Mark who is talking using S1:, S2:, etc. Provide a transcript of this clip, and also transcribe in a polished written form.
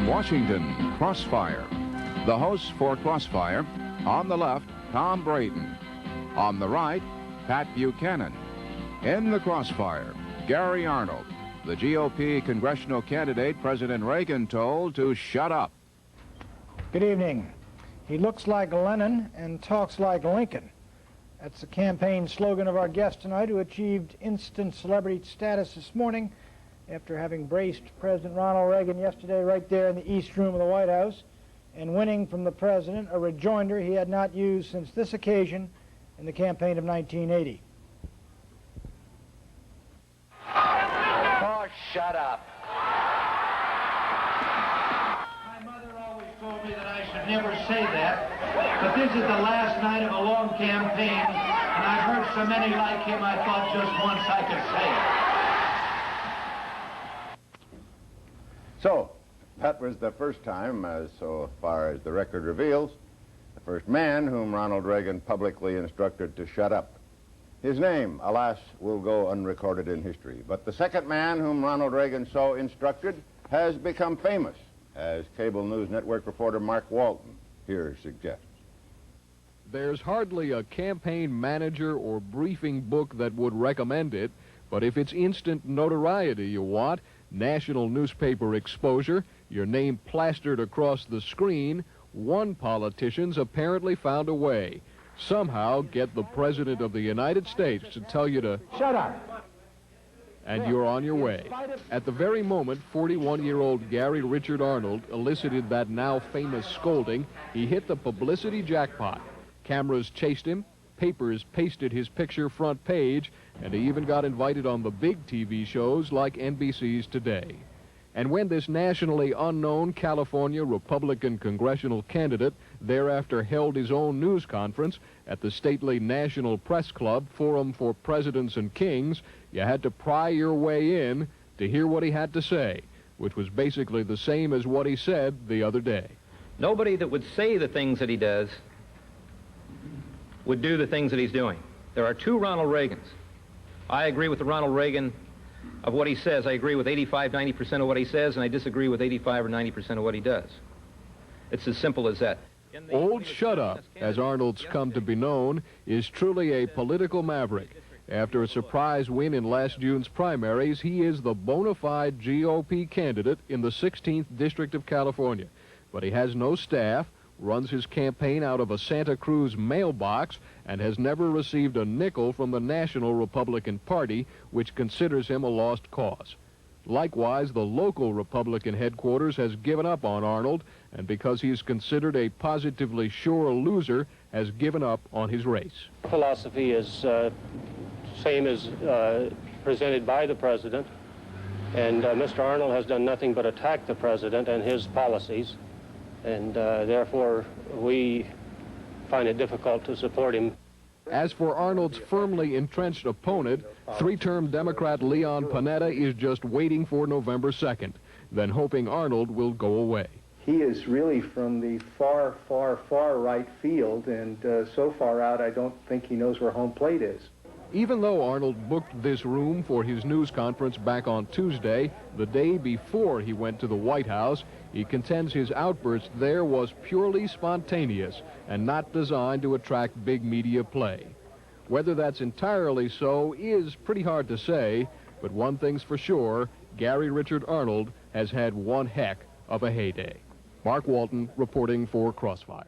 S1: From Washington, Crossfire. The hosts for Crossfire, on the left, Tom Brayton. On the right, Pat Buchanan. In the Crossfire, Gary Arnold, the GOP congressional candidate President Reagan told to shut up.
S2: Good evening. He looks like Lenin and talks like Lincoln. That's the campaign slogan of our guest tonight, who achieved instant celebrity status this morning after having braced President Ronald Reagan yesterday right there in the East Room of the White House and winning from the president a rejoinder he had not used since this occasion in the campaign of 1980.
S3: Oh, shut up.
S2: My mother always told me that I should never say that, but this is the last night of a long campaign, and I've heard so many like him, I thought just once I could say it.
S4: So, that was the first time, so far as the record reveals, the first man whom Ronald Reagan publicly instructed to shut up. His name, alas, will go unrecorded in history. But the second man whom Ronald Reagan so instructed has become famous, as cable news network reporter Mark Walton here suggests.
S5: There's hardly a campaign manager or briefing book that would recommend it, but if it's instant notoriety you want, national newspaper exposure, your name plastered across the screen, one politician's apparently found a way. Somehow get the President of the United States to tell you to
S2: shut up.
S5: And you're on your way. At the very moment 41-year-old Gary Richard Arnold elicited that now famous scolding, he hit the publicity jackpot. Cameras chased him, papers pasted his picture front page, and he even got invited on the big TV shows like NBC's Today. And when this nationally unknown California Republican congressional candidate thereafter held his own news conference at the stately National Press Club Forum for Presidents and Kings, you had to pry your way in to hear what he had to say, which was basically the same as what he said the other day.
S3: Nobody that would say the things that he does would do the things that he's doing. There are two Ronald Reagans. I agree with the Ronald Reagan of what he says. I agree with 85–90% of what he says, and I disagree with 85 or 90% of what he does. It's as simple as that.
S5: Old Shut Up, as Arnold's come to be known, is truly a political maverick. After a surprise win in last June's primaries, he is the bona fide GOP candidate in the 16th District of California. But he has no staff, runs his campaign out of a Santa Cruz mailbox, and has never received a nickel from the National Republican Party, which considers him a lost cause. Likewise, the local Republican headquarters has given up on Arnold, and because he's considered a positively sure loser, has given up on his race.
S6: Philosophy is same as presented by the president, and Mr. Arnold has done nothing but attack the president and his policies, and therefore we find it difficult to support him.
S5: As for Arnold's firmly entrenched opponent, three-term Democrat Leon Panetta is just waiting for November 2nd, then hoping Arnold will go away.
S7: He is really from the far, far, far right field, and so far out I don't think he knows where home plate is.
S5: Even though Arnold booked this room for his news conference back on Tuesday, the day before he went to the White House, he contends his outburst there was purely spontaneous and not designed to attract big media play. Whether that's entirely so is pretty hard to say, but one thing's for sure, Gary Richard Arnold has had one heck of a heyday. Mark Walton reporting for Crossfire.